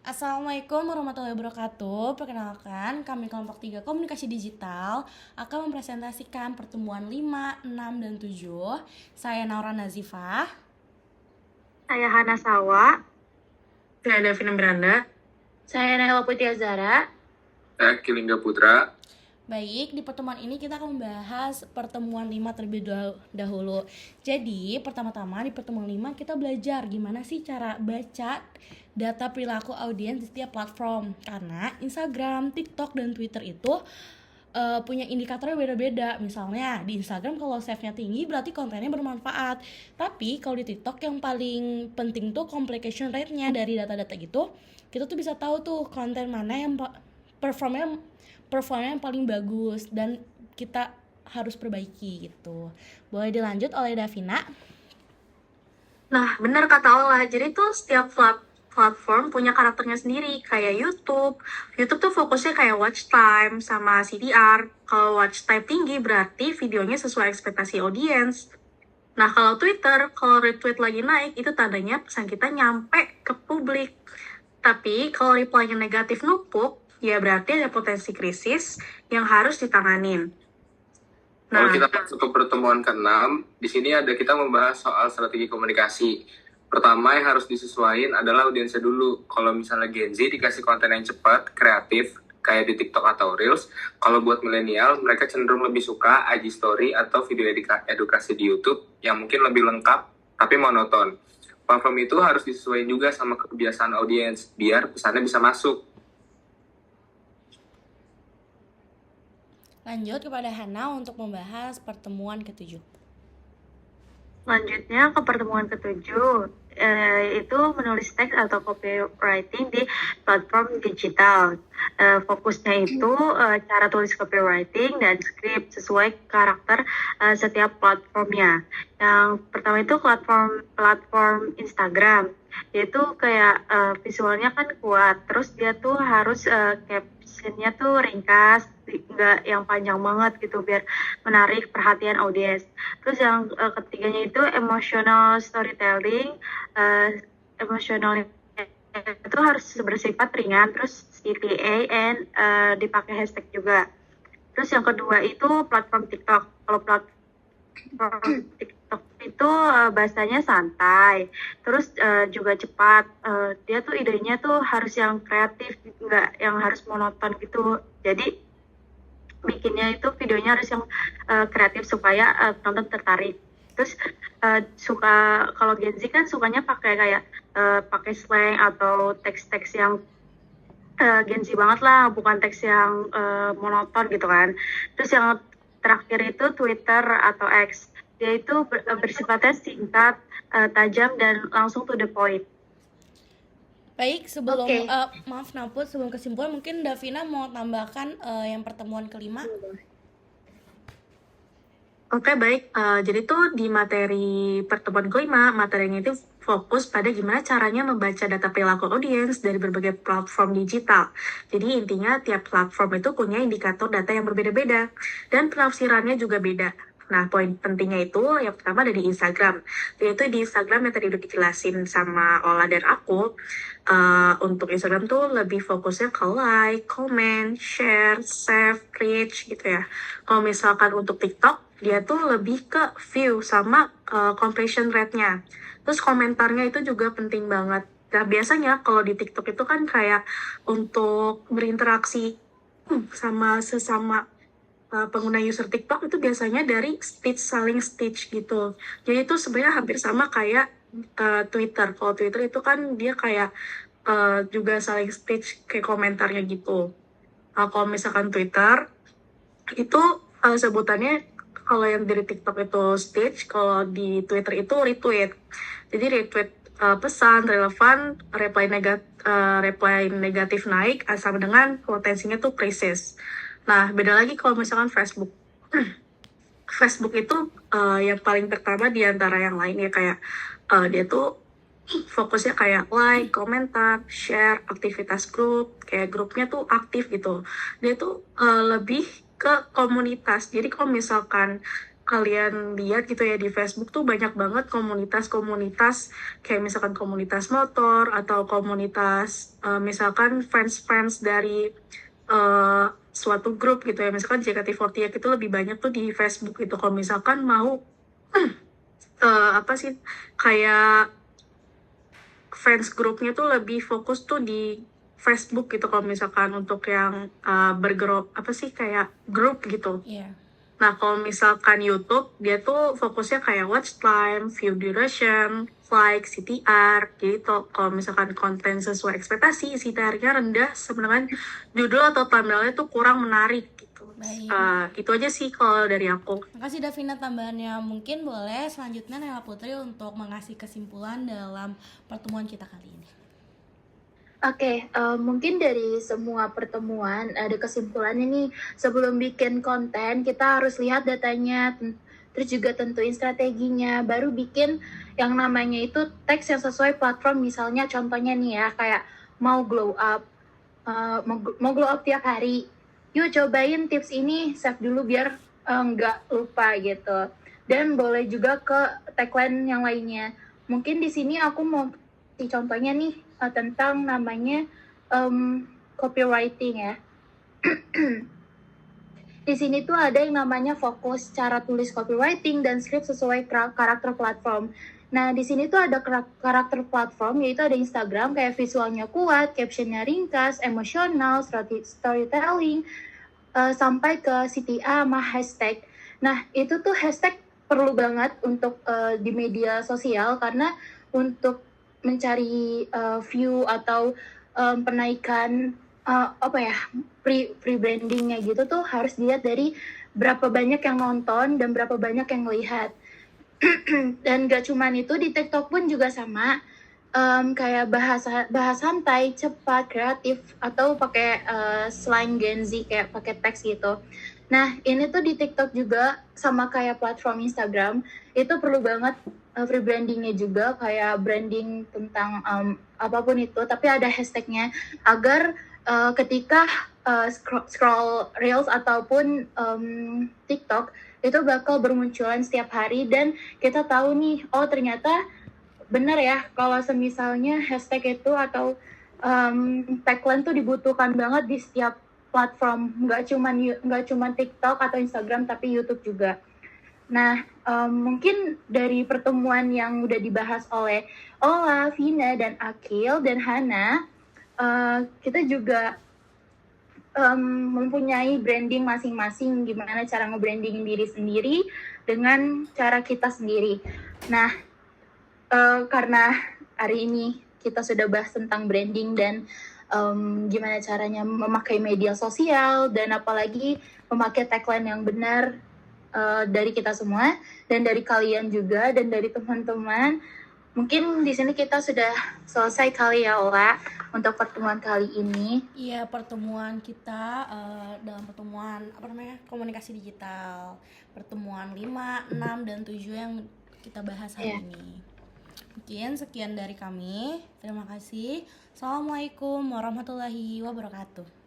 Assalamualaikum warahmatullahi wabarakatuh. Perkenalkan, kami kelompok 3 Komunikasi Digital akan mempresentasikan pertemuan 5, 6, dan 7. Saya Naura Nazifah. Saya Hana Sawa. Saya Davina Miranda. Saya Nahila Putih Azara. Saya Kilingga Putra. Baik, di pertemuan ini kita akan membahas pertemuan 5 terlebih dahulu. Jadi, pertama-tama di pertemuan 5 kita belajar gimana sih cara baca data perilaku audiens di setiap platform. Karena Instagram, TikTok, dan Twitter itu punya indikatornya beda-beda. Misalnya di Instagram kalau save-nya tinggi berarti kontennya bermanfaat. Tapi kalau di TikTok yang paling penting tuh complication rate-nya dari data-data gitu. Kita tuh bisa tahu tuh konten mana yang performnya yang paling bagus dan kita harus perbaiki gitu. Boleh dilanjut oleh Davina. Nah, benar kata Ola. Jadi tuh setiap platform punya karakternya sendiri. Kayak YouTube. YouTube tuh fokusnya kayak watch time sama CTR. Kalau watch time tinggi berarti videonya sesuai ekspektasi audiens. Nah, kalau Twitter, kalau retweet lagi naik, itu tandanya pesan kita nyampe ke publik. Tapi kalau reply-nya negatif numpuk, ya berarti ada potensi krisis yang harus ditanganin. Kalau kita masuk ke pertemuan ke-6, di sini kita membahas soal strategi komunikasi. Pertama yang harus disesuaikan adalah audiensnya dulu. Kalau misalnya Gen Z dikasih konten yang cepat, kreatif, kayak di TikTok atau Reels. Kalau buat milenial, mereka cenderung lebih suka IG Story atau video edukasi di YouTube yang mungkin lebih lengkap, tapi monoton. Platform itu harus disesuaikan juga sama kebiasaan audiens, biar pesannya bisa masuk. Lanjut kepada Hana untuk membahas pertemuan ke-7. Selanjutnya ke pertemuan ke-7, itu menulis teks atau copywriting di platform digital. Fokusnya itu cara tulis copywriting dan script sesuai karakter setiap platformnya. Yang pertama itu platform Instagram. Yaitu kayak visualnya kan kuat, terus dia tuh harus captionnya tuh ringkas, nggak yang panjang banget gitu biar menarik perhatian audiens. Terus yang ketiganya itu emotional storytelling. Emotional itu harus bersifat ringan, terus CTA and dipakai hashtag juga. Terus yang kedua itu platform TikTok. Kalau platform TikTok itu bahasanya santai, terus juga cepat. Dia tuh idenya tuh harus yang kreatif, nggak yang harus monoton gitu. Jadi bikinnya itu videonya harus yang kreatif supaya penonton tertarik. Terus suka kalau Gen Z kan sukanya pakai kayak pakai slang atau teks-teks yang Gen Z banget lah, bukan teks yang monoton gitu kan. Terus yang terakhir itu Twitter atau X, dia itu bersifatnya singkat, tajam dan langsung to the point. Baik, sebelum maaf Naput, sebelum kesimpulan mungkin Davina mau tambahkan yang pertemuan ke-5. Oke, baik. Jadi tuh di materi pertemuan ke-5, materinya itu fokus pada gimana caranya membaca data perilaku audiens dari berbagai platform digital. Jadi intinya tiap platform itu punya indikator data yang berbeda-beda dan penafsirannya juga beda. Nah, poin pentingnya itu yang pertama ada di Instagram. Yaitu di Instagram yang tadi udah dijelasin sama Ola dan aku. Untuk Instagram tuh lebih fokusnya ke like, comment, share, save, reach gitu ya. Kalau misalkan untuk TikTok, dia tuh lebih ke view sama completion rate-nya. Terus komentarnya itu juga penting banget. Nah, biasanya kalau di TikTok itu kan kayak untuk berinteraksi sama sesama pengguna user TikTok itu biasanya dari saling stitch gitu. Jadi itu sebenarnya hampir sama kayak Twitter. Kalau Twitter itu kan dia kayak juga saling stitch kayak komentarnya gitu. Kalau misalkan Twitter itu sebutannya kalau yang dari TikTok itu stitch, kalau di Twitter itu retweet. Jadi retweet pesan relevan, reply negatif naik sama dengan potensinya tuh krisis. Nah, beda lagi kalau misalkan Facebook. Facebook itu yang paling pertama di antara yang lain ya kayak dia tuh fokusnya kayak like, komentar, share, aktivitas grup, kayak grupnya tuh aktif gitu. Dia tuh lebih ke komunitas. Jadi kalau misalkan kalian lihat gitu ya, di Facebook tuh banyak banget komunitas-komunitas kayak misalkan komunitas motor atau komunitas misalkan fans-fans dari suatu grup gitu ya, misalkan JKT48 itu lebih banyak tuh di Facebook gitu. Kalau misalkan mau apa sih, kayak fans grupnya tuh lebih fokus tuh di Facebook gitu, kalau misalkan untuk yang bergrup apa sih, kayak grup gitu. Iya. Nah, kalau misalkan YouTube, dia tuh fokusnya kayak watch time, view duration, like, CTR, gitu. Kalau misalkan konten sesuai ekspektasi, CTR-nya rendah, sebenarnya judul atau thumbnail-nya tuh kurang menarik, gitu. Baik. Itu aja sih kalau dari aku. Makasih Davina tambahannya. Mungkin boleh selanjutnya Nela Putri untuk mengasih kesimpulan dalam pertemuan kita kali ini. Oke, mungkin dari semua pertemuan ada kesimpulannya nih. Sebelum bikin konten, kita harus lihat datanya, terus juga tentuin strateginya, baru bikin yang namanya itu teks yang sesuai platform. Misalnya contohnya nih ya, kayak mau glow up, mau glow up tiap hari. Yuk cobain tips ini, save dulu biar nggak lupa gitu. Dan boleh juga ke tagline yang lainnya. Mungkin di sini aku mau contohnya nih tentang namanya copywriting ya. Di sini tuh ada yang namanya fokus cara tulis copywriting dan script sesuai karakter platform. Nah, di sini tuh ada karakter platform, yaitu ada Instagram kayak visualnya kuat, captionnya ringkas, emosional, storytelling, sampai ke CTA sama hashtag. Nah, itu tuh hashtag perlu banget untuk di media sosial, karena untuk mencari view atau penaikan pre-brandingnya gitu tuh harus dilihat dari berapa banyak yang nonton dan berapa banyak yang melihat. Dan gak cuman itu, di TikTok pun juga sama, kayak bahas santai, cepat, kreatif, atau pakai slang Gen Z kayak pakai teks gitu. Nah, ini tuh di TikTok juga sama kayak platform Instagram, itu perlu banget rebrandingnya juga, kayak branding tentang apapun itu, tapi ada hashtagnya agar ketika scroll Reels ataupun TikTok itu bakal bermunculan setiap hari, dan kita tahu nih, oh ternyata benar ya kalau semisalnya hashtag itu atau tagline tuh dibutuhkan banget di setiap platform, nggak cuman TikTok atau Instagram, tapi YouTube juga. Nah, mungkin dari pertemuan yang udah dibahas oleh Ola, Vina, dan Akil, dan Hana, kita juga mempunyai branding masing-masing, gimana cara nge-brandingin diri sendiri dengan cara kita sendiri. Nah, karena hari ini kita sudah bahas tentang branding dan gimana caranya memakai media sosial, dan apalagi memakai tagline yang benar dari kita semua dan dari kalian juga dan dari teman-teman. Mungkin di sini kita sudah selesai kali ya, Ola, untuk pertemuan kali ini. Iya, pertemuan kita dalam pertemuan komunikasi digital, pertemuan 5, 6, dan 7 yang kita bahas hari ini. Mungkin sekian dari kami. Terima kasih. Assalamualaikum warahmatullahi wabarakatuh.